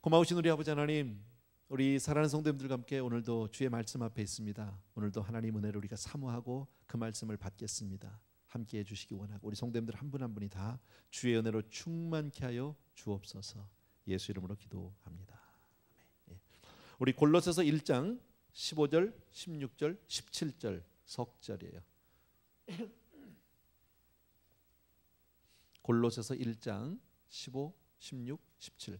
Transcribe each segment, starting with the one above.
고마우신 우리 아버지 하나님, 우리 사랑하는 성도님들과 함께 오늘도 주의 말씀 앞에 있습니다. 오늘도 하나님 은혜를 우리가 사모하고 그 말씀을 받겠습니다. 함께해 주시기 원하고 우리 성도님들 한 분 한 분이 다 주의 은혜로 충만케 하여 주옵소서. 예수 이름으로 기도합니다. 아멘. 우리 골로새서 1장 15절, 16절, 17절 석절이에요. 골로새서 1장 15, 16, 17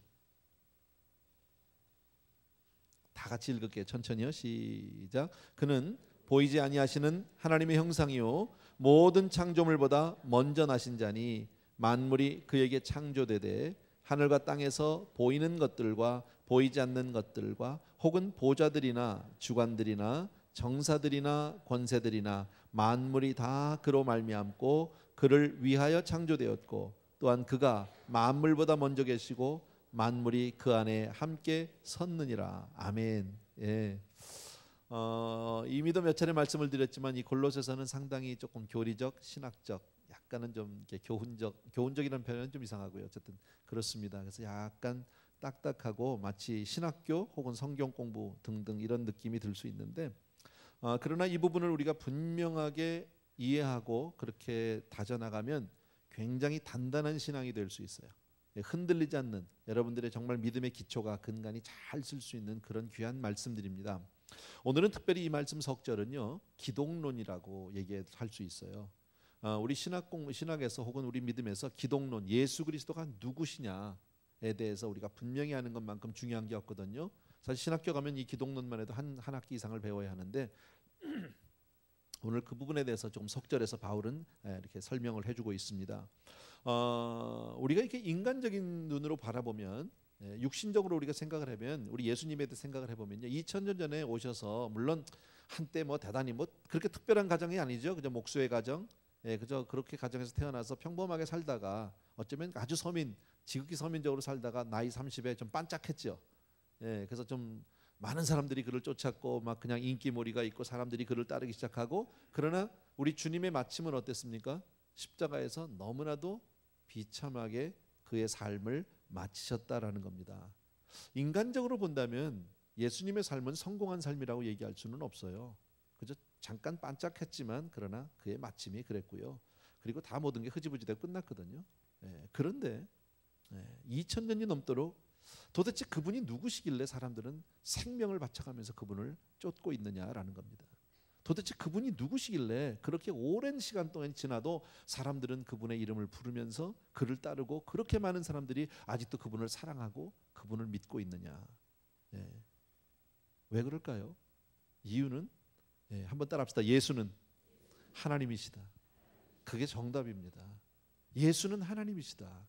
다 같이 읽을게요. 천천히요. 시작. 그는 보이지 아니하시는 하나님의 형상이요 모든 창조물보다 먼저 나신 자니 만물이 그에게 창조되되 하늘과 땅에서 보이는 것들과 보이지 않는 것들과 혹은 보좌들이나 주관들이나 정사들이나 권세들이나 만물이 다 그로 말미암고 그를 위하여 창조되었고 또한 그가 만물보다 먼저 계시고 만물이 그 안에 함께 섰느니라. 아멘. 예. 이미도 몇 차례 말씀을 드렸지만 이 골로새서는 상당히 조금 교리적, 신학적, 약간은 좀 이렇게 교훈적이라는 표현은 좀 이상하고요. 어쨌든 그렇습니다. 그래서 약간 딱딱하고 마치 신학교 혹은 성경 공부 등등 이런 느낌이 들 수 있는데, 그러나 이 부분을 우리가 분명하게 이해하고 그렇게 다져나가면 굉장히 단단한 신앙이 될 수 있어요. 흔들리지 않는 여러분들의 정말 믿음의 기초가 근간이 잘 쓸 수 있는 그런 귀한 말씀들입니다. 오늘은 특별히 이 말씀 석절은요 기독론이라고 얘기할 수 있어요. 우리 신학에서 혹은 우리 믿음에서 기독론, 예수 그리스도가 누구시냐에 대해서 우리가 분명히 아는 것만큼 중요한 게 없거든요. 사실 신학교 가면 이 기독론만 해도 한 학기 이상을 배워야 하는데 오늘 그 부분에 대해서 조금 석절에서 바울은 이렇게 설명을 해주고 있습니다. 우리가 이렇게 인간적인 눈으로 바라보면, 육신적으로 우리가 생각을 하면, 우리 예수님에 대해 생각을 해보면요, 2000년 전에 오셔서 물론 한때 뭐 대단히 뭐 그렇게 특별한 가정이 아니죠. 그저 목수의 가정, 그저 그렇게 가정에서 태어나서 평범하게 살다가 어쩌면 아주 지극히 서민적으로 살다가 나이 30에 좀 반짝했죠. 그래서 좀 많은 사람들이 그를 쫓았고 막 그냥 인기몰이가 있고 사람들이 그를 따르기 시작하고, 그러나 우리 주님의 마침은 어땠습니까? 십자가에서 너무나도 비참하게 그의 삶을 마치셨다라는 겁니다. 인간적으로 본다면 예수님의 삶은 성공한 삶이라고 얘기할 수는 없어요. 그저 잠깐 반짝했지만 그러나 그의 마침이 그랬고요. 그리고 다 모든 게 흐지부지되고 끝났거든요. 그런데 2000년이 넘도록 도대체 그분이 누구시길래 사람들은 생명을 바쳐가면서 그분을 쫓고 있느냐라는 겁니다. 도대체 그분이 누구시길래 그렇게 오랜 시간 동안 지나도 사람들은 그분의 이름을 부르면서 그를 따르고 그렇게 많은 사람들이 아직도 그분을 사랑하고 그분을 믿고 있느냐. 왜 그럴까요? 이유는 한번 따라합시다. 예수는 하나님이시다. 그게 정답입니다. 예수는 하나님이시다.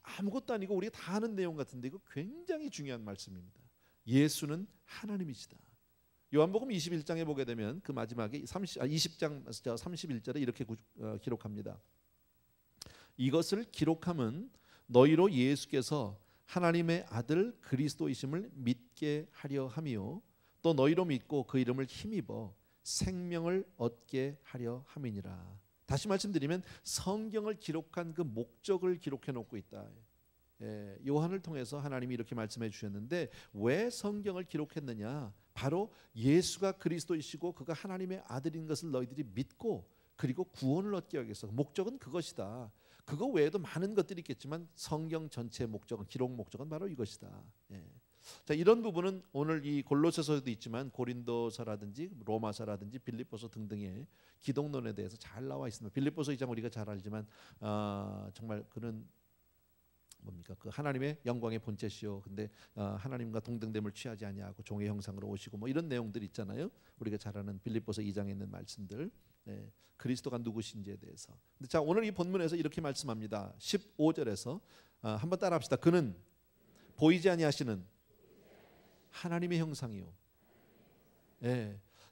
아무것도 아니고 우리가 다 아는 내용 같은데 이거 굉장히 중요한 말씀입니다. 예수는 하나님이시다. 요한복음 21장에 보게 되면 그 마지막에 20장 31절에 이렇게 기록합니다. 이것을 기록함은 너희로 예수께서 하나님의 아들 그리스도이심을 믿게 하려 함이요 또 너희로 믿고 그 이름을 힘입어 생명을 얻게 하려 함이니라. 다시 말씀드리면 성경을 기록한 그 목적을 기록해 놓고 있다. 요한을 통해서 하나님이 이렇게 말씀해 주셨는데 왜 성경을 기록했느냐? 바로 예수가 그리스도이시고 그가 하나님의 아들인 것을 너희들이 믿고 그리고 구원을 얻게 하기 위해서. 목적은 그것이다. 그거 외에도 많은 것들이 있겠지만 성경 전체의 목적은, 기록 목적은 바로 이것이다. 자, 이런 부분은 오늘 이 골로새서에도 있지만 고린도서라든지 로마서라든지 빌립보서 등등의 기독론에 대해서 잘 나와 있습니다. 빌립보서 2장 우리가 잘 알지만 정말 그는 뭡니까? 그 하나님의 영광의 본체시요. 근데 하나님과 동등됨을 취하지 아니하고 종의 형상으로 오시고 뭐 이런 내용들 있잖아요. 우리가 잘 아는 빌립보서 2장에 있는 말씀들. 그리스도가 누구신지에 대해서. 근데 자, 오늘 이 본문에서 이렇게 말씀합니다. 15절에서 한번 따라합시다. 그는 보이지 아니하시는 하나님의 형상이요.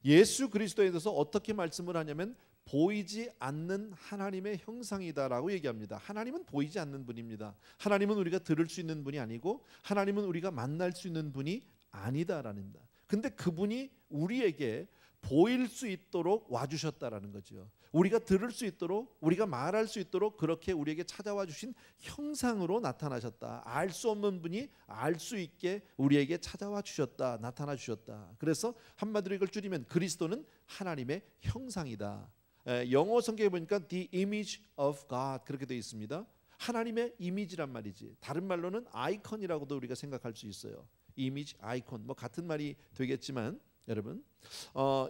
예수 그리스도에 대해서 어떻게 말씀을 하냐면 보이지 않는 하나님의 형상이다라고 얘기합니다. 하나님은 보이지 않는 분입니다. 하나님은 우리가 들을 수 있는 분이 아니고 하나님은 우리가 만날 수 있는 분이 아니다라는 다. 근데 그분이 우리에게 보일 수 있도록 와주셨다라는 거죠. 우리가 들을 수 있도록, 우리가 말할 수 있도록 그렇게 우리에게 찾아와 주신 형상으로 나타나셨다. 알 수 없는 분이 알 수 있게 우리에게 찾아와 주셨다. 나타나 주셨다. 그래서 한마디로 이걸 줄이면 그리스도는 하나님의 형상이다. 영어 성경에 보니까 the image of God 그렇게 되어 있습니다. 하나님의 이미지란 말이지. 다른 말로는 아이콘이라고도 우리가 생각할 수 있어요. 이미지, 아이콘 뭐 같은 말이 되겠지만 여러분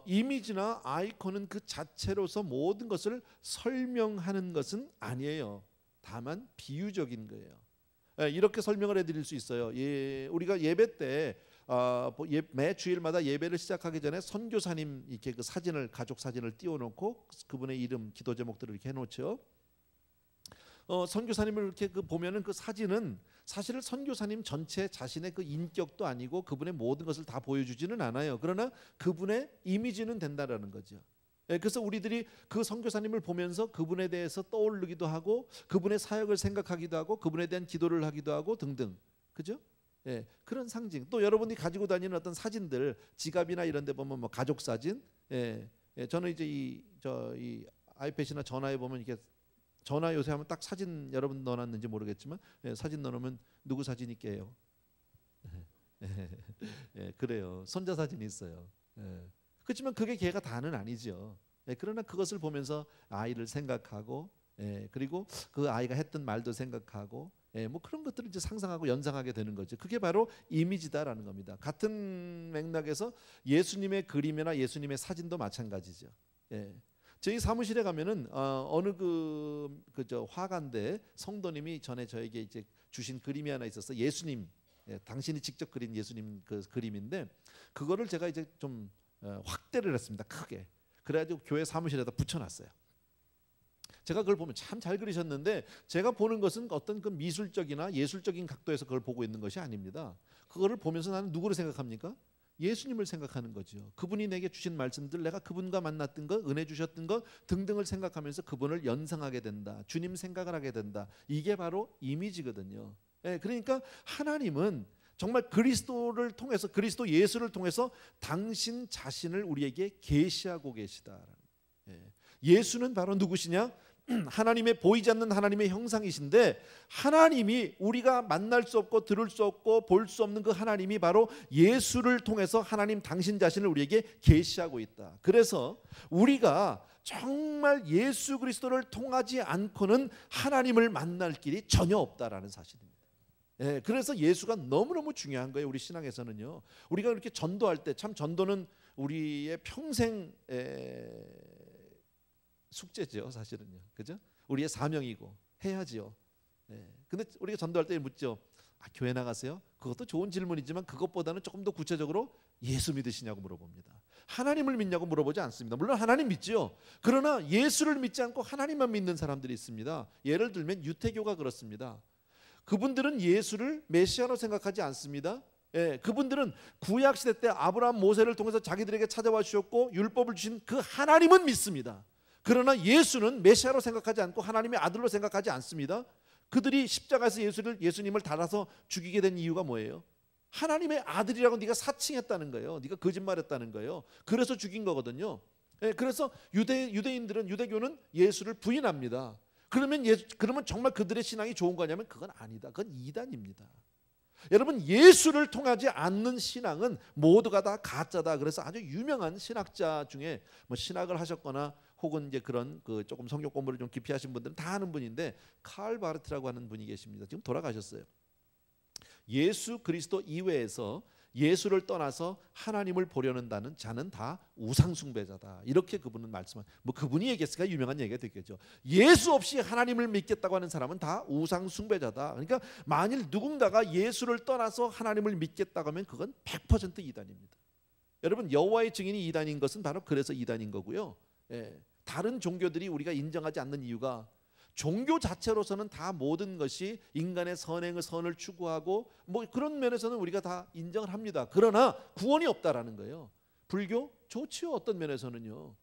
이미지나 아이콘은 그 자체로서 모든 것을 설명하는 것은 아니에요. 다만 비유적인 거예요. 이렇게 설명을 해드릴 수 있어요. 우리가 예배 때 매 주일마다 예배를 시작하기 전에 선교사님 이렇게 그 사진을 가족 사진을 띄워놓고 그분의 이름, 기도 제목들을 이렇게 해놓죠. 선교사님을 이렇게 보면은 그 사진은 사실 선교사님 전체 자신의 그 인격도 아니고 그분의 모든 것을 다 보여주지는 않아요. 그러나 그분의 이미지는 된다라는 거죠. 그래서 우리들이 그 선교사님을 보면서 그분에 대해서 떠오르기도 하고 그분의 사역을 생각하기도 하고 그분에 대한 기도를 하기도 하고 등등. 그죠? 그런 상징. 또 여러분이 가지고 다니는 어떤 사진들, 지갑이나 이런 데 보면 뭐 가족 사진. 저는 이제 이 아이패드나 전화에 보면 이렇게 전화 요새 하면 딱 사진 여러분 넣어놨는지 모르겠지만 사진 넣어놓으면 누구 사진이 깨요. 그래요. 손자 사진이 있어요. 그렇지만 그게 걔가 다는 아니죠. 그러나 그것을 보면서 아이를 생각하고 그리고 그 아이가 했던 말도 생각하고 뭐 그런 것들을 이제 상상하고 연상하게 되는 거죠. 그게 바로 이미지다라는 겁니다. 같은 맥락에서 예수님의 그림이나 예수님의 사진도 마찬가지죠. 저희 사무실에 가면은 어느 그저 화가인데 성도님이 전에 저에게 이제 주신 그림이 하나 있어서 예수님, 당신이 직접 그린 예수님 그 그림인데 그거를 제가 이제 좀 확대를 했습니다. 크게. 그래가지고 교회 사무실에다 붙여놨어요. 제가 그걸 보면 참 잘 그리셨는데 제가 보는 것은 어떤 그 미술적이나 예술적인 각도에서 그걸 보고 있는 것이 아닙니다. 그거를 보면서 나는 누구를 생각합니까? 예수님을 생각하는 거죠. 그분이 내게 주신 말씀들, 내가 그분과 만났던 것, 은혜 주셨던 것 등등을 생각하면서 그분을 연상하게 된다. 주님 생각을 하게 된다. 이게 바로 이미지거든요. 그러니까 하나님은 정말 그리스도를 통해서, 그리스도 예수를 통해서 당신 자신을 우리에게 계시하고 계시다. 예수는 바로 누구시냐? 하나님의 보이지 않는 하나님의 형상이신데 하나님이 우리가 만날 수 없고 들을 수 없고 볼 수 없는 그 하나님이 바로 예수를 통해서 하나님 당신 자신을 우리에게 계시하고 있다. 그래서 우리가 정말 예수 그리스도를 통하지 않고는 하나님을 만날 길이 전혀 없다라는 사실입니다. 그래서 예수가 너무너무 중요한 거예요. 우리 신앙에서는요. 우리가 이렇게 전도할 때 참 전도는 우리의 평생 숙제죠, 사실은요. 그죠? 우리의 사명이고 해야지요. 근데 우리가 전도할 때 묻죠. 교회 나가세요? 그것도 좋은 질문이지만 그것보다는 조금 더 구체적으로 예수 믿으시냐고 물어봅니다. 하나님을 믿냐고 물어보지 않습니다. 물론 하나님 믿지요. 그러나 예수를 믿지 않고 하나님만 믿는 사람들이 있습니다. 예를 들면 유태교가 그렇습니다. 그분들은 예수를 메시아로 생각하지 않습니다. 그분들은 구약 시대 때 아브라함, 모세를 통해서 자기들에게 찾아와 주셨고 율법을 주신 그 하나님은 믿습니다. 그러나 예수는 메시아로 생각하지 않고 하나님의 아들로 생각하지 않습니다. 그들이 십자가에서 예수님을 달아서 죽이게 된 이유가 뭐예요? 하나님의 아들이라고 네가 사칭했다는 거예요. 네가 거짓말했다는 거예요. 그래서 죽인 거거든요. 그래서 유대인들은, 유대교는 예수를 부인합니다. 그러면 정말 그들의 신앙이 좋은 거냐면 그건 아니다. 그건 이단입니다. 여러분, 예수를 통하지 않는 신앙은 모두가 다 가짜다. 그래서 아주 유명한 신학자 중에 뭐 신학을 하셨거나 혹은 이제 그런 그 조금 성경 공부를 좀 깊이 하신 분들은 다 아는 분인데 칼 바르트라고 하는 분이 계십니다. 지금 돌아가셨어요. 예수 그리스도 이외에서 예수를 떠나서 하나님을 보려는 자는 다 우상 숭배자다. 이렇게 그분은 뭐 그분이 얘기했으니까 유명한 얘기가 됐겠죠. 예수 없이 하나님을 믿겠다고 하는 사람은 다 우상 숭배자다. 그러니까 만일 누군가가 예수를 떠나서 하나님을 믿겠다고 하면 그건 100% 이단입니다. 여러분, 여호와의 증인이 이단인 것은 바로 그래서 이단인 거고요. 다른 종교들이 우리가 인정하지 않는 이유가 종교 자체로서는 다 모든 것이 인간의 선을 추구하고 뭐 그런 면에서는 우리가 다 인정을 합니다. 그러나 구원이 없다라는 거예요. 불교 좋지요. 어떤 면에서는요.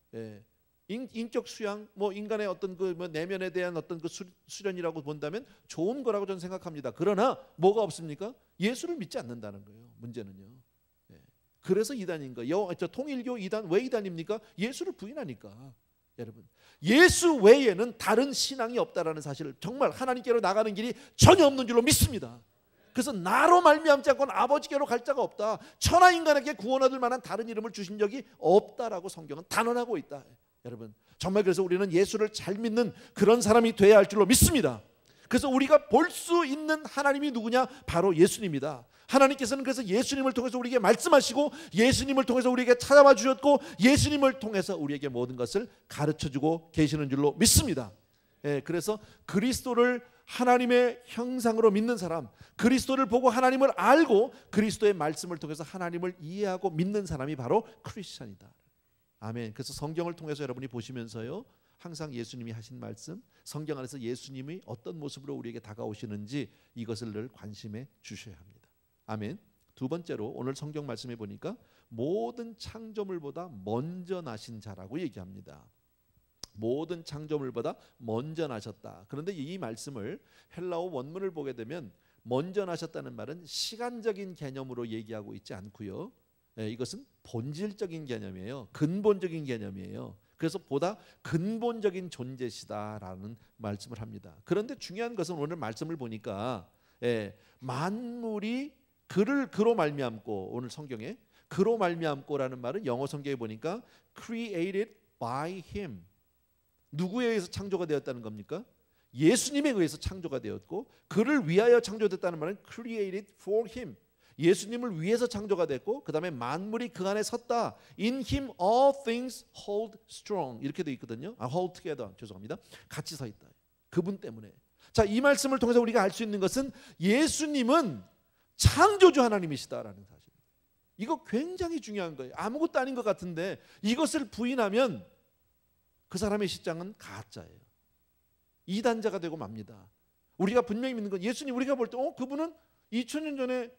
인격 수양, 뭐 인간의 어떤 그 내면에 대한 어떤 그 수련이라고 본다면 좋은 거라고 저는 생각합니다. 그러나 뭐가 없습니까? 예수를 믿지 않는다는 거예요. 문제는요. 그래서 이단인 거예요. 통일교 이단 왜 이단입니까? 예수를 부인하니까. 여러분, 예수 외에는 다른 신앙이 없다라는 사실을 정말 하나님께로 나가는 길이 전혀 없는 줄로 믿습니다. 그래서 나로 말미암지 않고는 아버지께로 갈 자가 없다. 천하 인간에게 구원 얻을 만한 다른 이름을 주신 적이 없다라고 성경은 단언하고 있다. 여러분, 정말 그래서 우리는 예수를 잘 믿는 그런 사람이 돼야 할 줄로 믿습니다. 그래서 우리가 볼 수 있는 하나님이 누구냐? 바로 예수님이다. 하나님께서는 그래서 예수님을 통해서 우리에게 말씀하시고 예수님을 통해서 우리에게 찾아와 주셨고 예수님을 통해서 우리에게 모든 것을 가르쳐주고 계시는 줄로 믿습니다. 그래서 그리스도를 하나님의 형상으로 믿는 사람, 그리스도를 보고 하나님을 알고 그리스도의 말씀을 통해서 하나님을 이해하고 믿는 사람이 바로 크리스찬이다. 아멘. 그래서 성경을 통해서 여러분이 보시면서요, 항상 예수님이 하신 말씀, 성경 안에서 예수님이 어떤 모습으로 우리에게 다가오시는지 이것을 늘 관심해 주셔야 합니다. 아멘. 두 번째로 오늘 성경 말씀에 보니까 모든 창조물보다 먼저 나신 자라고 얘기합니다. 모든 창조물보다 먼저 나셨다. 그런데 이 말씀을 헬라어 원문을 보게 되면 먼저 나셨다는 말은 시간적인 개념으로 얘기하고 있지 않고요. 이것은 본질적인 개념이에요. 근본적인 개념이에요. 그래서 보다 근본적인 존재시다라는 말씀을 합니다. 그런데 중요한 것은 오늘 말씀을 보니까 만물이 그로 말미암고, 오늘 성경에 그로 말미암고라는 말은 영어 성경에 보니까 created by him, 누구에 의해서 창조가 되었다는 겁니까? 예수님에 의해서 창조가 되었고, 그를 위하여 창조됐다는 말은 created for him, 예수님을 위해서 창조가 됐고, 그 다음에 만물이 그 안에 섰다. In him all things hold strong, 이렇게 되어 있거든요. hold together, 죄송합니다. 같이 서 있다. 그분 때문에. 자, 이 말씀을 통해서 우리가 알 수 있는 것은 예수님은 창조주 하나님이시다라는 사실. 이거 굉장히 중요한 거예요. 아무것도 아닌 것 같은데 이것을 부인하면 그 사람의 시장은 가짜예요. 이단자가 되고 맙니다. 우리가 분명히 믿는 건 예수님, 우리가 볼 때 그분은 2000년 전에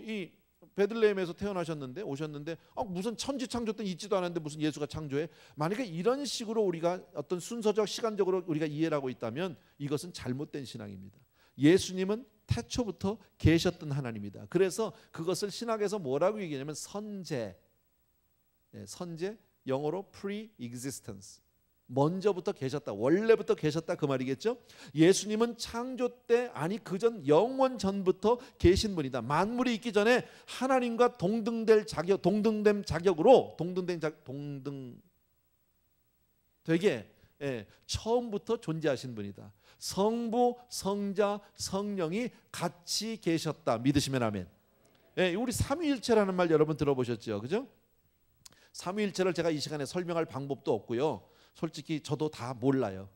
이 베들레헴에서 태어나셨는데 오셨는데 무슨 천지 창조 때 있지도 않았는데 무슨 예수가 창조해? 만약에 이런 식으로 우리가 어떤 순서적 시간적으로 우리가 이해를 하고 있다면 이것은 잘못된 신앙입니다. 예수님은 태초부터 계셨던 하나님이다. 그래서 그것을 신학에서 뭐라고 얘기하냐면 선제, 선제, 영어로 pre-existence, 먼저부터 계셨다, 원래부터 계셨다, 그 말이겠죠. 예수님은 창조 때, 아니 그전 영원 전부터 계신 분이다. 만물이 있기 전에 하나님과 동등된 자격으로 되게 처음부터 존재하신 분이다. 성부, 성자, 성령이 같이 계셨다. 믿으시면 아멘. 우리 삼위일체라는 말 여러분 들어보셨죠? 그죠? 삼위일체를 제가 이 시간에 설명할 방법도 없고요. 솔직히 저도 다 몰라요.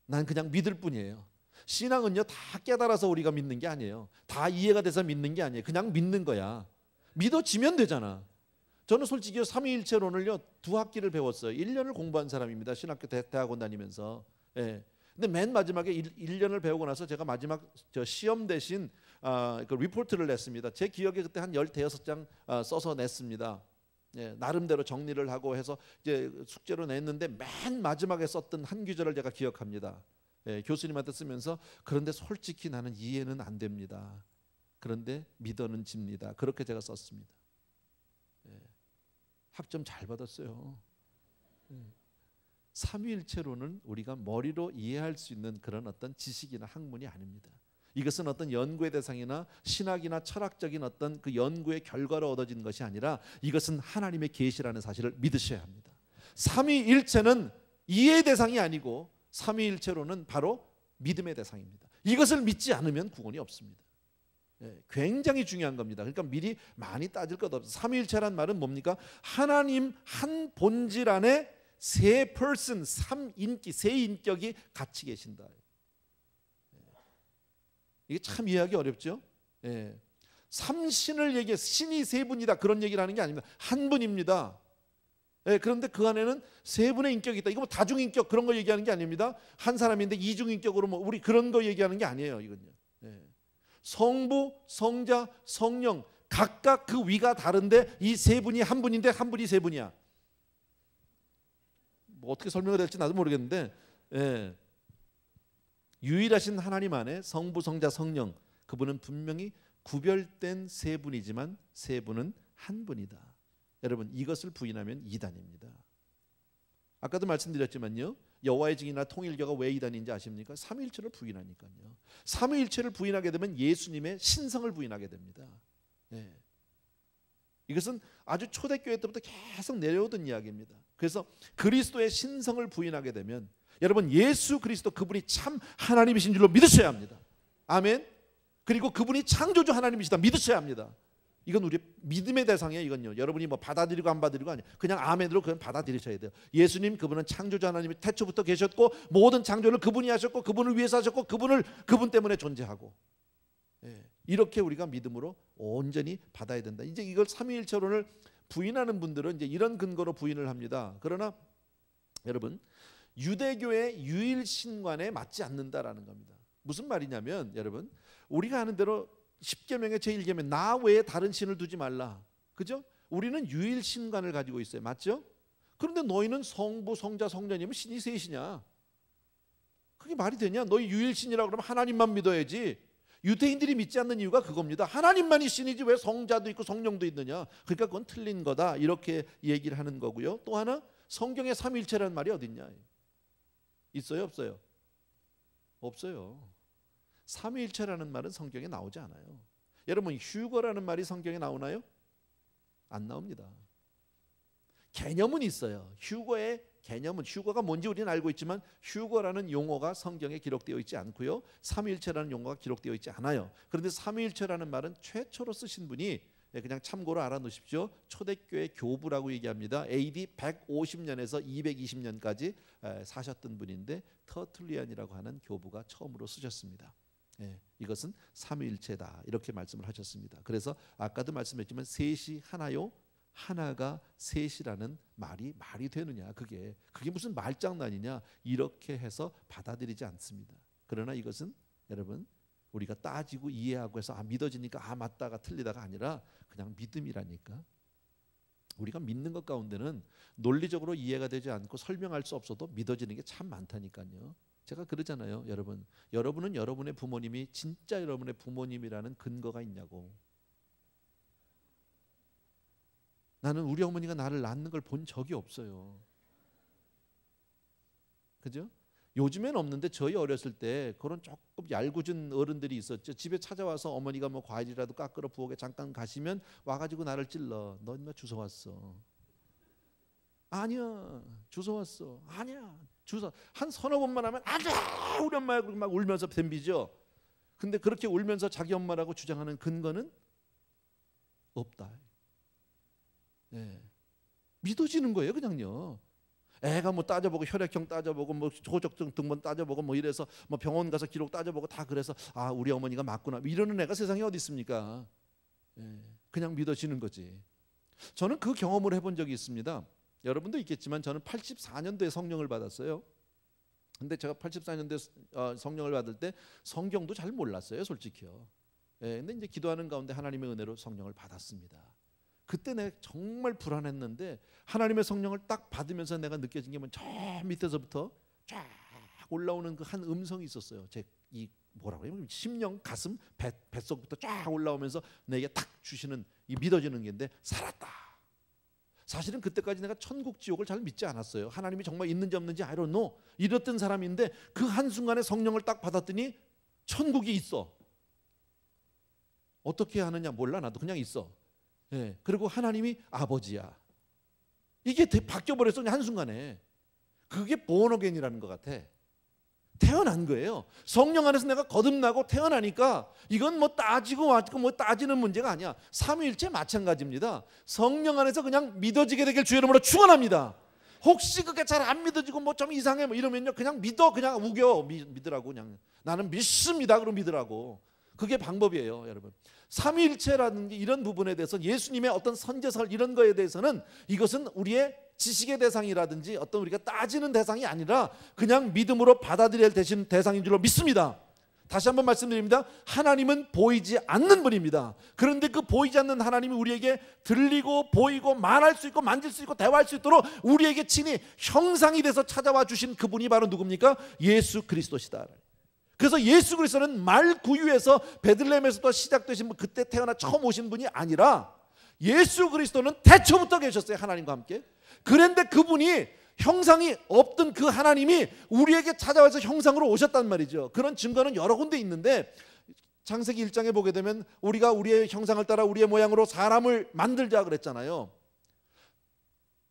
난 그냥 믿을 뿐이에요. 신앙은요, 다 깨달아서 우리가 믿는 게 아니에요. 다 이해가 돼서 믿는 게 아니에요. 그냥 믿는 거야. 믿어지면 되잖아. 저는 솔직히 삼위일체론을요 2학기를 배웠어요. 1년을 공부한 사람입니다. 신학교 대학원 다니면서. 근데 맨 마지막에 1년을 배우고 나서 제가 마지막 시험 대신 그 리포트를 냈습니다. 제 기억에 그때 한 15장 써서 냈습니다. 나름대로 정리를 하고 해서 이제 숙제로 냈는데 맨 마지막에 썼던 한 구절을 제가 기억합니다. 교수님한테 쓰면서 그런데 솔직히 나는 이해는 안 됩니다. 그런데 믿어는 집니다. 그렇게 제가 썼습니다. 학점 잘 받았어요. 삼위일체론은 우리가 머리로 이해할 수 있는 그런 어떤 지식이나 학문이 아닙니다. 이것은 어떤 연구의 대상이나 신학이나 철학적인 어떤 그 연구의 결과로 얻어진 것이 아니라 이것은 하나님의 계시라는 사실을 믿으셔야 합니다. 삼위일체는 이해의 대상이 아니고 삼위일체론은 바로 믿음의 대상입니다. 이것을 믿지 않으면 구원이 없습니다. 굉장히 중요한 겁니다. 그러니까 미리 많이 따질 것 없어요. 삼위일체란 말은 뭡니까? 하나님 한 본질 안에 세 person, 세 인격이 같이 계신다. 이게 참 이해하기 어렵죠. 삼신을 얘기해, 신이 세 분이다 그런 얘기를 하는 게 아닙니다. 한 분입니다. 그런데 그 안에는 세 분의 인격이 있다. 이거 뭐 다중인격 그런 거 얘기하는 게 아닙니다. 한 사람인데 이중인격으로 뭐 우리 그런 거 얘기하는 게 아니에요. 이건요. 성부, 성자, 성령 각각 그 위가 다른데 이 세 분이 한 분인데 한 분이 세 분이야. 뭐 어떻게 설명을 될지 나도 모르겠는데 유일하신 하나님 안에 성부, 성자, 성령, 그분은 분명히 구별된 세 분이지만 세 분은 한 분이다. 여러분, 이것을 부인하면 이단입니다. 아까도 말씀드렸지만요, 여호와의 증인이나 통일교가 왜 이단인지 아십니까? 삼위일체를 부인하니까요. 삼위일체를 부인하게 되면 예수님의 신성을 부인하게 됩니다. 네. 이것은 아주 초대교회 때부터 계속 내려오던 이야기입니다. 그래서 그리스도의 신성을 부인하게 되면 여러분, 예수 그리스도 그분이 참 하나님이신 줄로 믿으셔야 합니다. 아멘. 그리고 그분이 창조주 하나님이시다 믿으셔야 합니다. 이건 우리 믿음의 대상이에요. 이건요, 여러분이 뭐 받아들이고 안 받아들이고 아니에요. 그냥 아멘으로 그건 받아들이셔야 돼요. 예수님, 그분은 창조주 하나님이 태초부터 계셨고 모든 창조를 그분이 하셨고 그분을 위해서 하셨고 그분 때문에 존재하고, 이렇게 우리가 믿음으로 온전히 받아야 된다. 이제 이걸 삼위일체론을 부인하는 분들은 이제 이런 근거로 부인을 합니다. 그러나 여러분, 유대교의 유일신관에 맞지 않는다라는 겁니다. 무슨 말이냐면, 여러분, 우리가 아는 대로 10계명의 제1계명 나 외에 다른 신을 두지 말라, 그죠? 우리는 유일신관을 가지고 있어요. 맞죠? 그런데 너희는 성부, 성자, 성령이면 신이 셋이냐? 그게 말이 되냐? 너희 유일신이라고 그러면 하나님만 믿어야지. 유대인들이 믿지 않는 이유가 그겁니다. 하나님만이 신이지 왜 성자도 있고 성령도 있느냐? 그러니까 그건 틀린 거다, 이렇게 얘기를 하는 거고요. 또 하나, 성경에 삼위일체라는 말이 어딨냐? 있어요, 없어요? 없어요. 삼위일체라는 말은 성경에 나오지 않아요. 여러분, 휴거라는 말이 성경에 나오나요? 안 나옵니다. 개념은 있어요. 휴거의 개념은, 휴거가 뭔지 우리는 알고 있지만 휴거라는 용어가 성경에 기록되어 있지 않고요, 삼위일체라는 용어가 기록되어 있지 않아요. 그런데 삼위일체라는 말은 최초로 쓰신 분이, 그냥 참고로 알아놓으십시오, 초대교회 교부라고 얘기합니다. AD 150년에서 220년까지 사셨던 분인데 터툴리안이라고 하는 교부가 처음으로 쓰셨습니다. 이것은 삼위일체다, 이렇게 말씀을 하셨습니다. 그래서 아까도 말씀했지만 셋이 하나요, 하나가 셋이라는 말이 되느냐? 그게 무슨 말장난이냐? 이렇게 해서 받아들이지 않습니다. 그러나 이것은 여러분, 우리가 따지고 이해하고 해서 믿어지니까 맞다가 틀리다가 아니라 그냥 믿음이라니까. 우리가 믿는 것 가운데는 논리적으로 이해가 되지 않고 설명할 수 없어도 믿어지는 게 참 많다니까요. 제가 그러잖아요. 여러분은 여러분의 부모님이 진짜 여러분의 부모님이라는 근거가 있냐고. 나는 우리 어머니가 나를 낳는 걸 본 적이 없어요. 그죠? 요즘엔 없는데 저희 어렸을 때 그런 조금 얄궂은 어른들이 있었죠. 집에 찾아와서 어머니가 뭐 과일이라도 깎으러 부엌에 잠깐 가시면 와가지고 나를 찔러. 너 인마 주워 왔어. 아니야, 주워 왔어. 아니야, 주워. 한 서너 번만 하면 안돼, 우리 엄마, 막 울면서 덤비죠. 근데 그렇게 울면서 자기 엄마라고 주장하는 근거는 없다. 믿어지는 거예요, 그냥요. 애가 뭐 따져보고 혈액형 따져보고 뭐 호적증 등본 따져보고 뭐 이래서 뭐 병원 가서 기록 따져보고 다 그래서 우리 어머니가 맞구나, 이러는 애가 세상에 어디 있습니까? 그냥 믿어지는 거지. 저는 그 경험을 해본 적이 있습니다. 여러분도 있겠지만 저는 84년도에 성령을 받았어요. 근데 제가 84년도에 성령을 받을 때 성경도 잘 몰랐어요, 솔직히요. 근데 이제 기도하는 가운데 하나님의 은혜로 성령을 받았습니다. 그때 내가 정말 불안했는데 하나님의 성령을 딱 받으면서 내가 느껴진 게 저 밑에서부터 쫙 올라오는 그 한 음성이 있었어요. 이 뭐라고 해요? 심령, 가슴, 뱃속부터 쫙 올라오면서 내게 딱 주시는 이 믿어지는 게인데 살았다. 사실은 그때까지 내가 천국 지옥을 잘 믿지 않았어요. 하나님이 정말 있는지 없는지 I don't know 이랬던 사람인데 그 한순간에 성령을 딱 받았더니 천국이 있어. 어떻게 하느냐 몰라, 나도 그냥 있어. 그리고 하나님이 아버지야. 이게 바뀌어버렸어, 한순간에. 그게 born-again이라는 것 같아. 태어난 거예요. 성령 안에서 내가 거듭나고 태어나니까 이건 뭐 따지고 뭐 따지는 문제가 아니야. 삼위일체 마찬가지입니다. 성령 안에서 그냥 믿어지게 되길 주의 이름으로 축원합니다. 혹시 그게 잘 안 믿어지고 뭐 좀 이상해 뭐 이러면요, 그냥 믿어, 그냥 우겨. 믿으라고. 그냥 나는 믿습니다, 그럼 믿으라고. 그게 방법이에요, 여러분. 삼위일체라는 게 이런 부분에 대해서 예수님의 어떤 선제설 이런 거에 대해서는 이것은 우리의 지식의 대상이라든지 어떤 우리가 따지는 대상이 아니라 그냥 믿음으로 받아들여야 되신 대상인 줄로 믿습니다. 다시 한번 말씀드립니다. 하나님은 보이지 않는 분입니다. 그런데 그 보이지 않는 하나님이 우리에게 들리고 보이고 말할 수 있고 만질 수 있고 대화할 수 있도록 우리에게 친히 형상이 돼서 찾아와 주신 그분이 바로 누굽니까? 예수 그리스도시다. 그래서 예수 그리스도는 말 구유에서 베들레헴에서부터 시작되신 분, 그때 태어나 처음 오신 분이 아니라 예수 그리스도는 태초부터 계셨어요. 하나님과 함께. 그런데 그분이 형상이 없던 그 하나님이 우리에게 찾아와서 형상으로 오셨단 말이죠. 그런 증거는 여러 군데 있는데 창세기 1장에 보게 되면 우리가 우리의 형상을 따라 우리의 모양으로 사람을 만들자 그랬잖아요.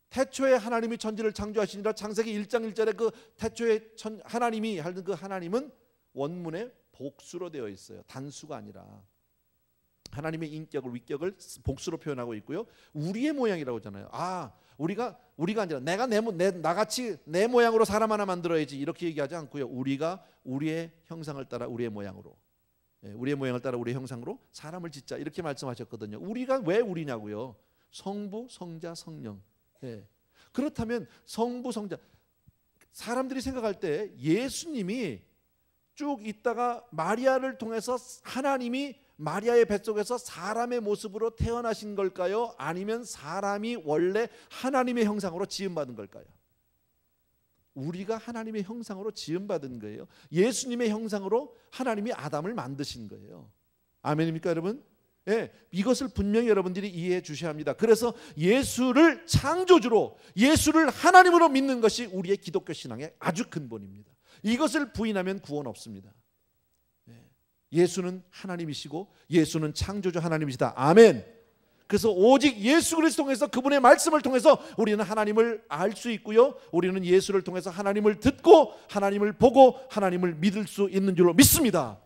태초에 하나님이 천지를 창조하시니라. 창세기 1장 1절에 그 태초에 하나님이 하는 그 하나님은 원문에 복수로 되어 있어요. 단수가 아니라 하나님의 인격을 위격을 복수로 표현하고 있고요. 우리의 모양이라고 하잖아요. 우리가 아니라 내가 나같이 내 모양으로 사람 하나 만들어야지 이렇게 얘기하지 않고요. 우리가 우리의 형상을 따라 우리의 모양으로, 우리의 모양을 따라 우리의 형상으로 사람을 짓자 이렇게 말씀하셨거든요. 우리가 왜 우리냐고요? 성부, 성자, 성령. 그렇다면 성부, 성자, 사람들이 생각할 때 예수님이 쭉 있다가 마리아를 통해서 하나님이 마리아의 뱃속에서 사람의 모습으로 태어나신 걸까요? 아니면 사람이 원래 하나님의 형상으로 지음받은 걸까요? 우리가 하나님의 형상으로 지음받은 거예요. 예수님의 형상으로 하나님이 아담을 만드신 거예요. 아멘입니까 여러분? 이것을 분명히 여러분들이 이해해 주셔야 합니다. 그래서 예수를 창조주로, 예수를 하나님으로 믿는 것이 우리의 기독교 신앙의 아주 근본입니다. 이것을 부인하면 구원 없습니다. 예수는 하나님이시고 예수는 창조주 하나님이시다. 아멘. 그래서 오직 예수 그리스도를 통해서 그분의 말씀을 통해서 우리는 하나님을 알 수 있고요. 우리는 예수를 통해서 하나님을 듣고 하나님을 보고 하나님을 믿을 수 있는 줄로 믿습니다.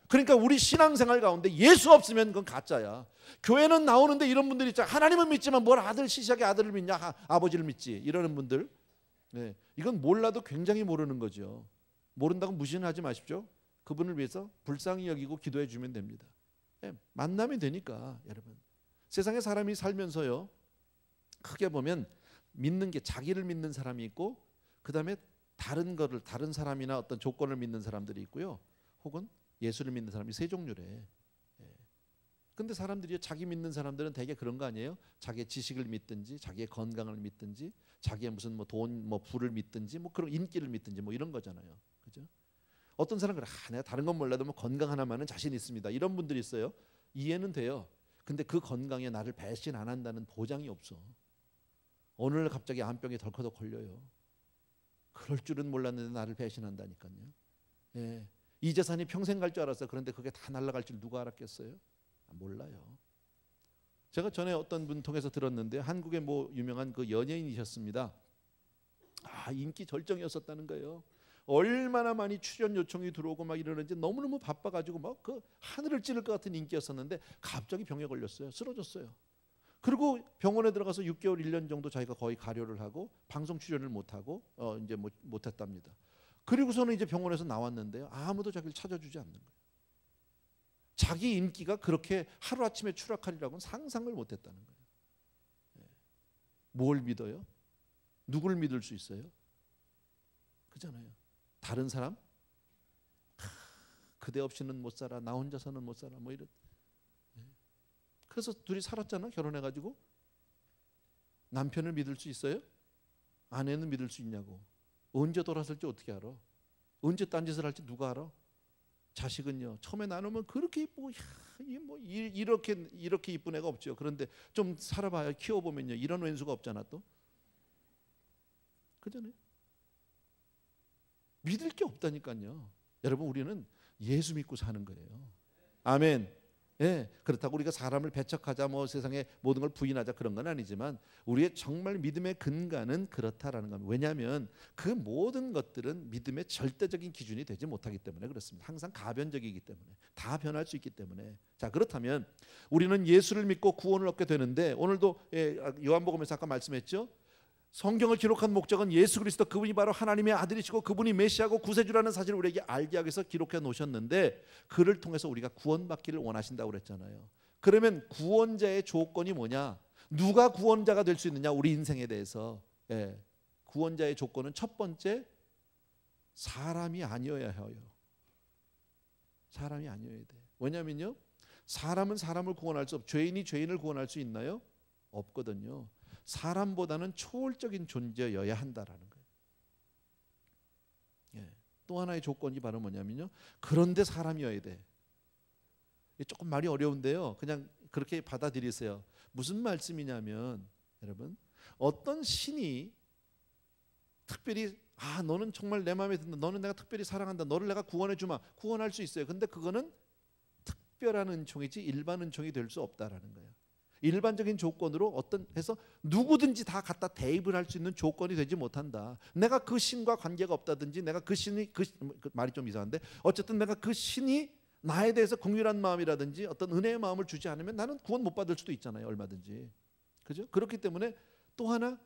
그러니까 우리 신앙생활 가운데 예수 없으면 그건 가짜야. 교회는 나오는데 이런 분들이 있잖아. 하나님은 믿지만 뭘 시시하게 아들을 믿냐, 아버지를 믿지 이러는 분들. 이건 몰라도 굉장히 모르는 거죠. 모른다고 무시는 하지 마십시오. 그분을 위해서 불쌍히 여기고 기도해 주면 됩니다. 만나면 되니까. 여러분 세상에 사람이 살면서요 크게 보면 믿는 게 자기를 믿는 사람이 있고 그 다음에 다른 사람이나 어떤 조건을 믿는 사람들이 있고요, 혹은 예수를 믿는 사람이 세 종류래. 근데 사람들이 자기 믿는 사람들은 대개 그런 거 아니에요? 자기의 지식을 믿든지 자기의 건강을 믿든지 자기의 무슨 돈 부를 믿든지 그런 인기를 믿든지 이런 거잖아요. 그죠? 어떤 사람은 내가 다른 건 몰라도 건강 하나만은 자신 있습니다. 이런 분들이 있어요. 이해는 돼요. 근데 그 건강에 나를 배신 안 한다는 보장이 없어. 어느 날 갑자기 암병에 덜커덕 걸려요. 그럴 줄은 몰랐는데 나를 배신한다니까요. 이 재산이 평생 갈 줄 알았어요. 그런데 그게 다 날아갈 줄 누가 알았겠어요? 몰라요. 제가 전에 어떤 분 통해서 들었는데 한국의 유명한 그 연예인이셨습니다. 인기 절정이었었다는 거예요. 얼마나 많이 출연 요청이 들어오고 이러는지 너무너무 바빠가지고 그 하늘을 찌를 것 같은 인기였었는데 갑자기 병에 걸렸어요. 쓰러졌어요. 그리고 병원에 들어가서 6개월 1년 정도 자기가 거의 가료를 하고 방송 출연을 못하고 이제 못했답니다. 그리고서는 이제 병원에서 나왔는데요, 아무도 자기를 찾아주지 않는 거예요. 자기 인기가 그렇게 하루아침에 추락하리라고는 상상을 못했다는 거예요. 뭘 믿어요? 누굴 믿을 수 있어요? 그잖아요. 다른 사람? 그대 없이는 못 살아, 나 혼자서는 못 살아, 이런. 그래서 둘이 살았잖아. 결혼해가지고. 남편을 믿을 수 있어요? 아내는 믿을 수 있냐고. 언제 돌아설지 어떻게 알아? 언제 딴짓을 할지 누가 알아? 자식은요, 처음에 나누면 그렇게 이쁘고 이렇게 이쁜 애가 없죠. 그런데 좀 살아봐야, 키워보면요, 이런 왼수가 없잖아. 또 그잖아요. 믿을 게 없다니까요. 여러분 우리는 예수 믿고 사는 거예요. 아멘. 그렇다고 우리가 사람을 배척하자, 세상의 모든 걸 부인하자 그런 건 아니지만 우리의 정말 믿음의 근간은 그렇다라는 겁니다. 왜냐하면 그 모든 것들은 믿음의 절대적인 기준이 되지 못하기 때문에 그렇습니다. 항상 가변적이기 때문에, 다 변할 수 있기 때문에. 자, 그렇다면 우리는 예수를 믿고 구원을 얻게 되는데, 오늘도 요한복음에서 아까 말씀했죠. 성경을 기록한 목적은 예수 그리스도, 그분이 바로 하나님의 아들이시고 그분이 메시아고 구세주라는 사실을 우리에게 알게 하기 위해서 기록해 놓으셨는데, 그를 통해서 우리가 구원받기를 원하신다고 그랬잖아요. 그러면 구원자의 조건이 뭐냐? 누가 구원자가 될 수 있느냐? 우리 인생에 대해서. 구원자의 조건은 첫 번째, 사람이 아니어야 해요. 사람이 아니어야 돼. 왜냐면요, 사람은 사람을 구원할 수 없고, 죄인이 죄인을 구원할 수 있나요? 없거든요. 사람보다는 초월적인 존재여야 한다라는 거예요. 또 하나의 조건이 바로 뭐냐면요, 그런데 사람이어야 돼. 조금 말이 어려운데요, 그냥 그렇게 받아들이세요. 무슨 말씀이냐면 여러분, 어떤 신이 특별히 너는 정말 내 마음에 든다, 너는 내가 특별히 사랑한다, 너를 내가 구원해 주마, 구원할 수 있어요. 근데 그거는 특별한 은총이지 일반 은총이 될 수 없다라는 거예요. 일반적인 조건으로 어떤 해서 누구든지 다 갖다 대입을 할 수 있는 조건이 되지 못한다. 내가 그 신과 관계가 없다든지, 내가 그 신이 그 말이 좀 이상한데 어쨌든 내가 그 신이 나에 대해서 긍휼한 마음이라든지 어떤 은혜의 마음을 주지 않으면 나는 구원 못 받을 수도 있잖아요. 얼마든지. 그죠? 그렇기 때문에 또 하나,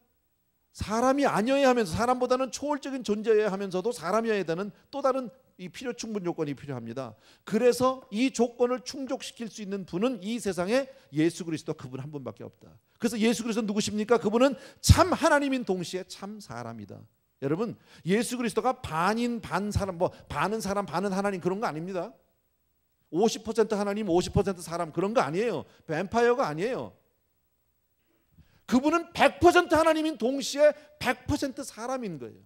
사람이 아니어야 하면서, 사람보다는 초월적인 존재여야 하면서도 사람이어야 되는 또 다른 이 필요 충분 요건이 필요합니다. 그래서 이 조건을 충족시킬 수 있는 분은 이 세상에 예수 그리스도, 그분 한 분밖에 없다. 그래서 예수 그리스도는 누구십니까? 그분은 참 하나님인 동시에 참 사람이다. 여러분, 예수 그리스도가 반인 반 사람, 뭐 반은 사람 반은 하나님 그런 거 아닙니다. 50% 하나님 50% 사람 그런 거 아니에요. 뱀파이어가 아니에요. 그분은 100% 하나님인 동시에 100% 사람인 거예요.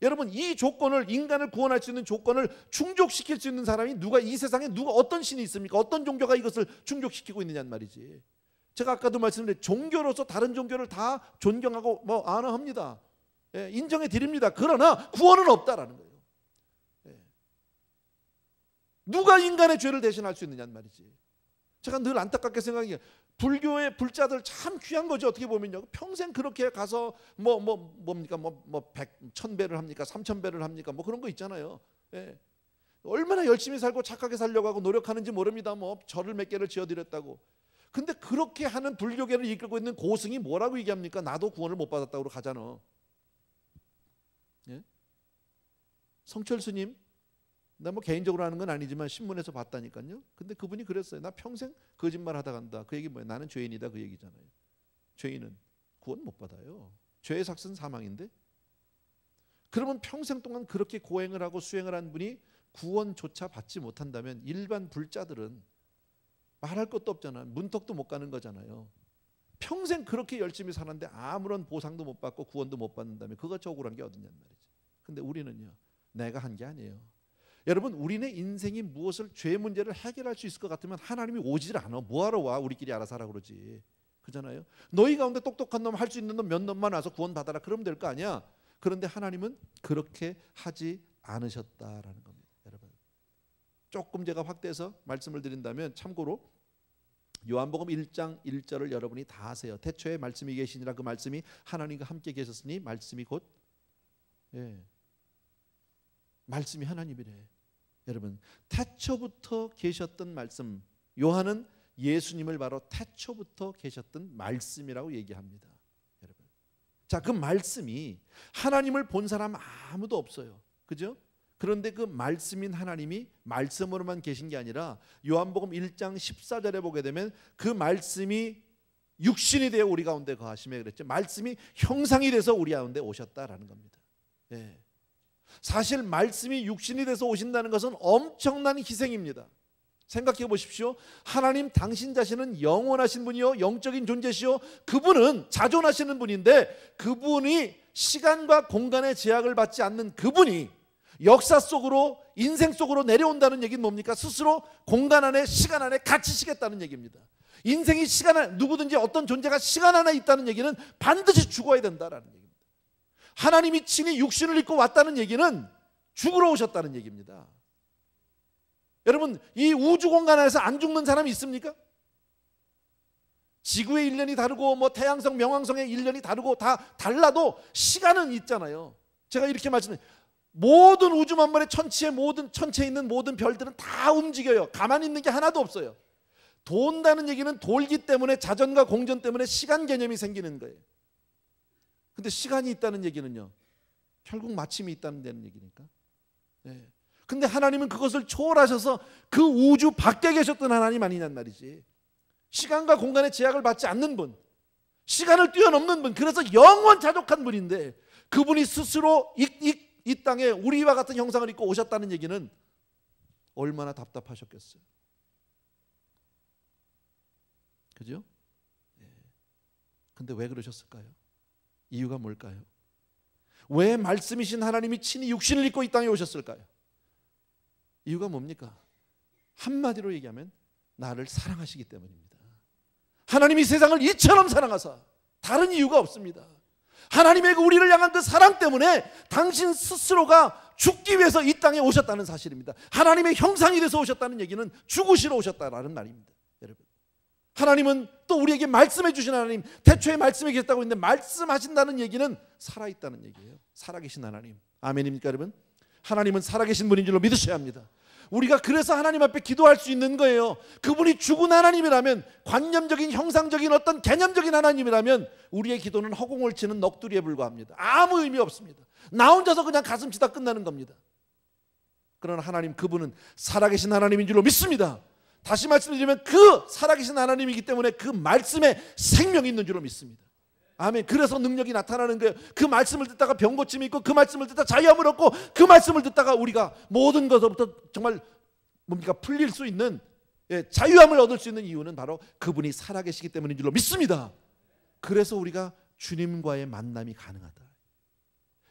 여러분, 이 조건을, 인간을 구원할 수 있는 조건을 충족시킬 수 있는 사람이 누가, 이 세상에 누가, 어떤 신이 있습니까? 어떤 종교가 이것을 충족시키고 있느냐는 말이지. 제가 아까도 말씀드린 종교로서 다른 종교를 다 존경하고 뭐 안합니다. 예, 인정해 드립니다. 그러나 구원은 없다라는 거예요. 예. 누가 인간의 죄를 대신할 수 있느냐는 말이지. 제가 늘 안타깝게 생각해요. 불교의 불자들 참 귀한 거죠. 어떻게 보면요. 평생 그렇게 가서 뭡니까? 1000배를 합니까? 3000배를 합니까? 뭐 그런 거 있잖아요. 예. 얼마나 열심히 살고 착하게 살려고 하고 노력하는지 모릅니다. 뭐 절을 몇 개를 지어드렸다고. 근데 그렇게 하는 불교계를 이끌고 있는 고승이 뭐라고 얘기합니까? 나도 구원을 못 받았다고 가잖아. 예? 성철스님, 나 뭐 개인적으로 하는 건 아니지만 신문에서 봤다니까요. 근데 그분이 그랬어요. 나 평생 거짓말 하다 간다. 그 얘기 뭐예요? 나는 죄인이다, 그 얘기잖아요. 죄인은 구원 못 받아요. 죄의 삭은 사망인데. 그러면 평생 동안 그렇게 고행을 하고 수행을 한 분이 구원조차 받지 못한다면 일반 불자들은 말할 것도 없잖아. 문턱도 못 가는 거잖아요. 평생 그렇게 열심히 사는데 아무런 보상도 못 받고 구원도 못 받는다면 그거 억울한 게 어딨냐는 말이지. 근데 우리는요, 내가 한 게 아니에요. 여러분, 우리네 인생이 무엇을, 죄 문제를 해결할 수 있을 것 같으면 하나님이 오질 않아. 뭐하러 와? 우리끼리 알아서 하라 그러지. 그잖아요. 너희 가운데 똑똑한 놈, 할 수 있는 놈 몇 놈만 와서 구원 받아라. 그러면 될 거 아니야. 그런데 하나님은 그렇게 하지 않으셨다라는 겁니다. 여러분, 조금 제가 확대해서 말씀을 드린다면, 참고로 요한복음 1장 1절을 여러분이 다 아세요. 태초에 말씀이 계시니라, 그 말씀이 하나님과 함께 계셨으니 말씀이 곧 말씀이 하나님이래. 여러분, 태초부터 계셨던 말씀, 요한은 예수님을 바로 태초부터 계셨던 말씀이라고 얘기합니다. 여러분, 자, 그 말씀이, 하나님을 본 사람 아무도 없어요. 그죠? 그런데 그 말씀인 하나님이 말씀으로만 계신 게 아니라 요한복음 1장 14절에 보게 되면 그 말씀이 육신이 되어 우리 가운데 거하시며 그랬죠. 말씀이 형상이 돼서 우리 가운데 오셨다라는 겁니다. 예. 사실 말씀이 육신이 돼서 오신다는 것은 엄청난 희생입니다. 생각해 보십시오. 하나님 당신 자신은 영원하신 분이요, 영적인 존재시요, 그분은 자존하시는 분인데, 그분이 시간과 공간의 제약을 받지 않는 그분이 역사 속으로, 인생 속으로 내려온다는 얘기는 뭡니까? 스스로 공간 안에, 시간 안에 갇히시겠다는 얘기입니다. 인생이 시간 안에, 누구든지 어떤 존재가 시간 안에 있다는 얘기는 반드시 죽어야 된다라는 얘기입니다. 하나님이 친히 육신을 입고 왔다는 얘기는 죽으러 오셨다는 얘기입니다. 여러분, 이 우주 공간 안에서 안 죽는 사람이 있습니까? 지구의 1년이 다르고 뭐 태양성, 명왕성의 1년이 다르고 다 달라도 시간은 있잖아요. 제가 이렇게 말씀드려요. 모든 우주 만물의 천체에 있는 모든 별들은 다 움직여요. 가만히 있는 게 하나도 없어요. 돈다는 얘기는 돌기 때문에, 자전과 공전 때문에 시간 개념이 생기는 거예요. 근데 시간이 있다는 얘기는요, 결국 마침이 있다는 얘기니까. 네. 근데 하나님은 그것을 초월하셔서 그 우주 밖에 계셨던 하나님 아니냔 말이지. 시간과 공간의 제약을 받지 않는 분, 시간을 뛰어넘는 분, 그래서 영원 자족한 분인데, 그분이 스스로 이 땅에 우리와 같은 형상을 입고 오셨다는 얘기는 얼마나 답답하셨겠어요. 그죠? 네. 근데 왜 그러셨을까요? 이유가 뭘까요? 왜 말씀이신 하나님이 친히 육신을 입고 이 땅에 오셨을까요? 이유가 뭡니까? 한마디로 얘기하면 나를 사랑하시기 때문입니다. 하나님이 세상을 이처럼 사랑하사, 다른 이유가 없습니다. 하나님의 우리를 향한 그 사랑 때문에 당신 스스로가 죽기 위해서 이 땅에 오셨다는 사실입니다. 하나님의 형상이 돼서 오셨다는 얘기는 죽으시러 오셨다라는 말입니다. 여러분, 하나님은 또 우리에게 말씀해 주신 하나님, 태초에 말씀해 계셨다고 했는데 말씀하신다는 얘기는 살아있다는 얘기예요. 살아계신 하나님. 아멘입니까 여러분? 하나님은 살아계신 분인 줄로 믿으셔야 합니다. 우리가 그래서 하나님 앞에 기도할 수 있는 거예요. 그분이 죽은 하나님이라면, 관념적인 형상적인 어떤 개념적인 하나님이라면 우리의 기도는 허공을 치는 넋두리에 불과합니다. 아무 의미 없습니다. 나 혼자서 그냥 가슴 치다 끝나는 겁니다. 그러나 하나님, 그분은 살아계신 하나님인 줄로 믿습니다. 다시 말씀드리면 그 살아계신 하나님이기 때문에 그 말씀에 생명이 있는 줄로 믿습니다. 아멘. 그래서 능력이 나타나는 거예요. 그 말씀을 듣다가 병 고침이 있고, 그 말씀을 듣다가 자유함을 얻고, 그 말씀을 듣다가 우리가 모든 것부터 정말 뭡니까 풀릴 수 있는, 자유함을 얻을 수 있는 이유는 바로 그분이 살아계시기 때문인 줄로 믿습니다. 그래서 우리가 주님과의 만남이 가능하다.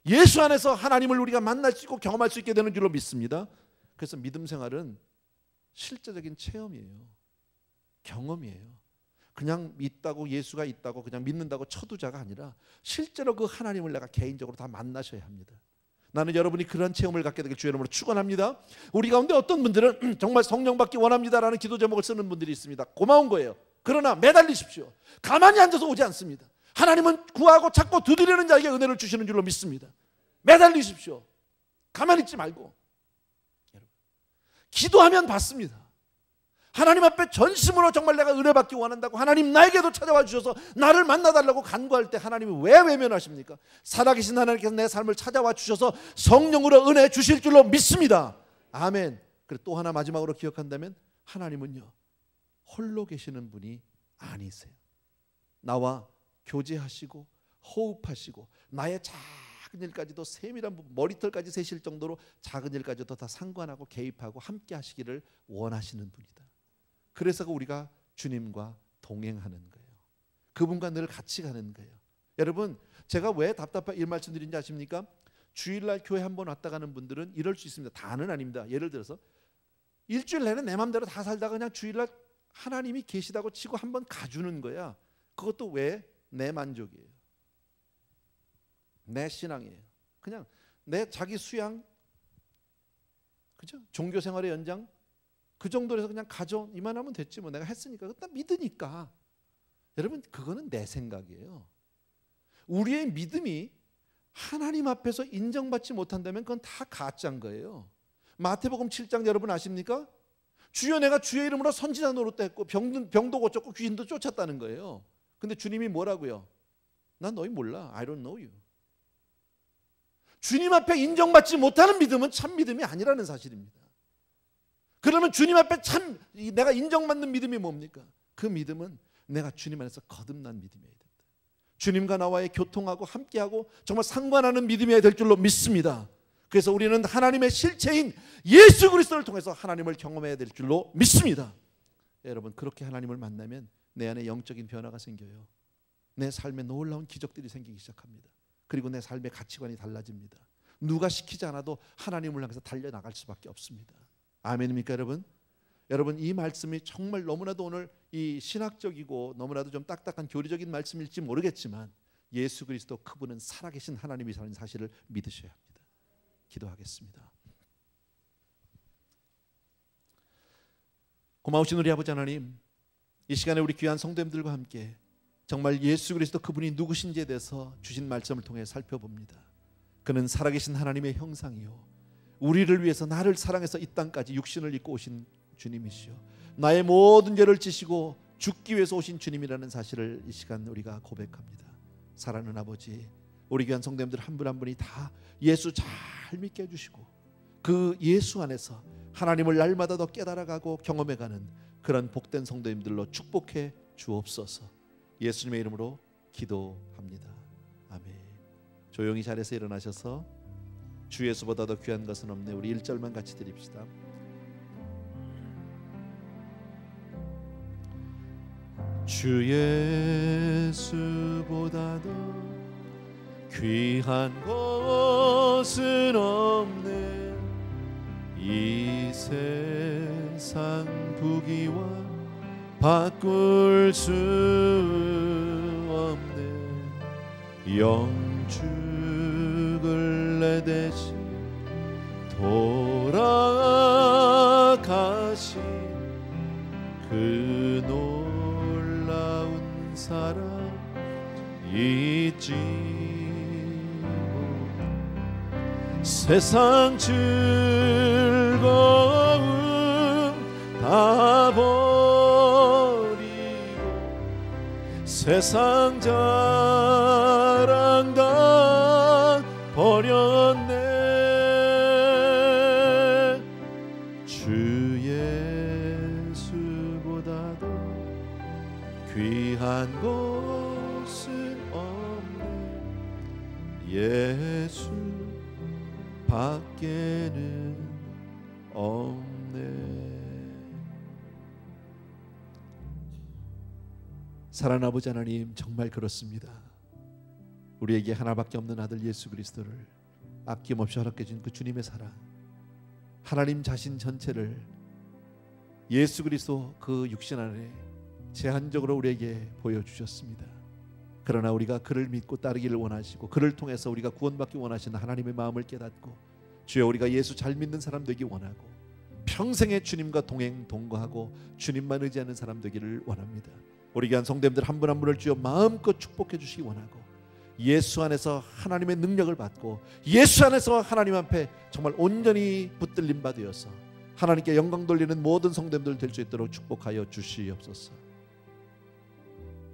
예수 안에서 하나님을 우리가 만날 수 있고 경험할 수 있게 되는 줄로 믿습니다. 그래서 믿음 생활은 실제적인 체험이에요. 경험이에요. 그냥 믿다고, 예수가 있다고 그냥 믿는다고 쳐두자가 아니라 실제로 그 하나님을 내가 개인적으로 다 만나셔야 합니다. 나는 여러분이 그런 체험을 갖게 되길 주의 이름으로 축원합니다. 우리 가운데 어떤 분들은 정말 성령 받기 원합니다라는 기도 제목을 쓰는 분들이 있습니다. 고마운 거예요. 그러나 매달리십시오. 가만히 앉아서 오지 않습니다. 하나님은 구하고 찾고 두드리는 자에게 은혜를 주시는 줄로 믿습니다. 매달리십시오. 가만히 있지 말고. 기도하면 받습니다. 하나님 앞에 전심으로 정말 내가 은혜 받기 원한다고 하나님 나에게도 찾아와 주셔서 나를 만나달라고 간구할 때 하나님이 왜 외면하십니까? 살아계신 하나님께서 내 삶을 찾아와 주셔서 성령으로 은혜 주실 줄로 믿습니다. 아멘. 그리고 또 하나 마지막으로 기억한다면, 하나님은요 홀로 계시는 분이 아니세요. 나와 교제하시고 호흡하시고 나의 작은 일까지도, 세밀한 부분, 머리털까지 세실 정도로 작은 일까지도 다 상관하고 개입하고 함께 하시기를 원하시는 분이다. 그래서 우리가 주님과 동행하는 거예요. 그분과 늘 같이 가는 거예요. 여러분, 제가 왜 답답하게 이 말씀드린지 아십니까? 주일날 교회 한번 왔다 가는 분들은 이럴 수 있습니다. 다는 아닙니다. 예를 들어서 일주일 내내 내 맘대로 다 살다가 그냥 주일날 하나님이 계시다고 치고 한번 가주는 거야. 그것도 왜? 내 만족이에요. 내 신앙이에요. 그냥 내 자기 수양, 그죠? 종교 생활의 연장, 그 정도로 해서 그냥 가져, 이만하면 됐지 뭐, 내가 했으니까, 그건 믿으니까. 여러분, 그거는 내 생각이에요. 우리의 믿음이 하나님 앞에서 인정받지 못한다면 그건 다 가짜인 거예요. 마태복음 7장 여러분 아십니까? 주여, 내가 주의 이름으로 선지자 노릇도 했고 병도 고쳤고 귀신도 쫓았다는 거예요. 근데 주님이 뭐라고요? 난 너희 몰라. I don't know you. 주님 앞에 인정받지 못하는 믿음은 참 믿음이 아니라는 사실입니다. 그러면 주님 앞에 참 내가 인정받는 믿음이 뭡니까? 그 믿음은 내가 주님 안에서 거듭난 믿음이어야 된다. 주님과 나와의 교통하고 함께하고 정말 상관하는 믿음이어야 될 줄로 믿습니다. 그래서 우리는 하나님의 실체인 예수 그리스도를 통해서 하나님을 경험해야 될 줄로 믿습니다. 여러분, 그렇게 하나님을 만나면 내 안에 영적인 변화가 생겨요. 내 삶에 놀라운 기적들이 생기기 시작합니다. 그리고 내 삶의 가치관이 달라집니다. 누가 시키지 않아도 하나님을 향해서 달려나갈 수밖에 없습니다. 아멘입니까 여러분? 여러분, 이 말씀이 정말 너무나도 오늘 이 신학적이고 너무나도 좀 딱딱한 교리적인 말씀일지 모르겠지만, 예수 그리스도 그분은 살아계신 하나님이라는 사실을 믿으셔야 합니다. 기도하겠습니다. 고마우신 우리 아버지 하나님, 이 시간에 우리 귀한 성도님들과 함께 정말 예수 그리스도 그분이 누구신지에 대해서 주신 말씀을 통해 살펴봅니다. 그는 살아계신 하나님의 형상이요, 우리를 위해서 나를 사랑해서 이 땅까지 육신을 입고 오신 주님이시요, 나의 모든 죄를 지시고 죽기 위해서 오신 주님이라는 사실을 이 시간 우리가 고백합니다. 사랑하는 아버지, 우리 귀한 성도님들 한 분 한 분이 다 예수 잘 믿게 해주시고 그 예수 안에서 하나님을 날마다 더 깨달아가고 경험해가는 그런 복된 성도님들로 축복해 주옵소서. 예수님의 이름으로 기도합니다. 아멘. 조용히 자리에서 일어나셔서 주 예수보다 더 귀한 것은 없네, 우리 1절만 같이 드립시다. 주 예수보다 더 귀한 것은 없네, 이 세상 부귀와 바꿀 수 없네. 영죽을 내 대신 돌아가신 그 놀라운 사랑 잊지 못. 세상 즐거움 다 버리고 세상 자랑 다 버렸네. 주 예수보다도 귀한 것은 없네. 예수 밖에는 없네. 사랑하는 아버지 하나님, 정말 그렇습니다. 우리에게 하나밖에 없는 아들 예수 그리스도를 아낌없이 허락해 준 그 주님의 사랑, 하나님 자신 전체를 예수 그리스도 그 육신 안에 제한적으로 우리에게 보여주셨습니다. 그러나 우리가 그를 믿고 따르기를 원하시고 그를 통해서 우리가 구원받기 원하시는 하나님의 마음을 깨닫고 주여 우리가 예수 잘 믿는 사람 되기 원하고 평생에 주님과 동행 동거하고 주님만 의지하는 사람 되기를 원합니다. 우리 귀한 성도님들 한 분 한 분을 주여 마음껏 축복해 주시기 원하고 예수 안에서 하나님의 능력을 받고 예수 안에서 하나님 앞에 정말 온전히 붙들림 받으어서 하나님께 영광 돌리는 모든 성도님들 될 수 있도록 축복하여 주시옵소서.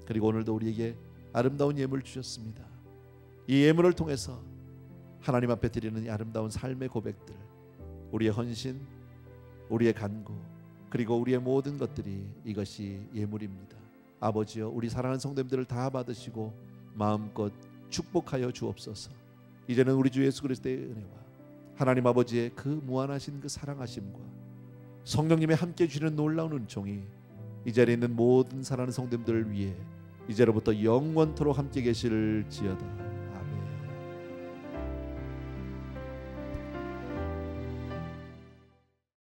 그리고 오늘도 우리에게 아름다운 예물 주셨습니다. 이 예물을 통해서 하나님 앞에 드리는 이 아름다운 삶의 고백들, 우리의 헌신, 우리의 간구, 그리고 우리의 모든 것들이 이것이 예물입니다. 아버지여, 우리 사랑하는 성도님들을 다 받으시고 마음껏 축복하여 주옵소서. 이제는 우리 주 예수 그리스도의 은혜와 하나님 아버지의 그 무한하신 그 사랑하심과 성령님의 함께 주시는 놀라운 은총이 이 자리에 있는 모든 사랑하는 성도님들을 위해 이제로부터 영원토록 함께 계실지어다.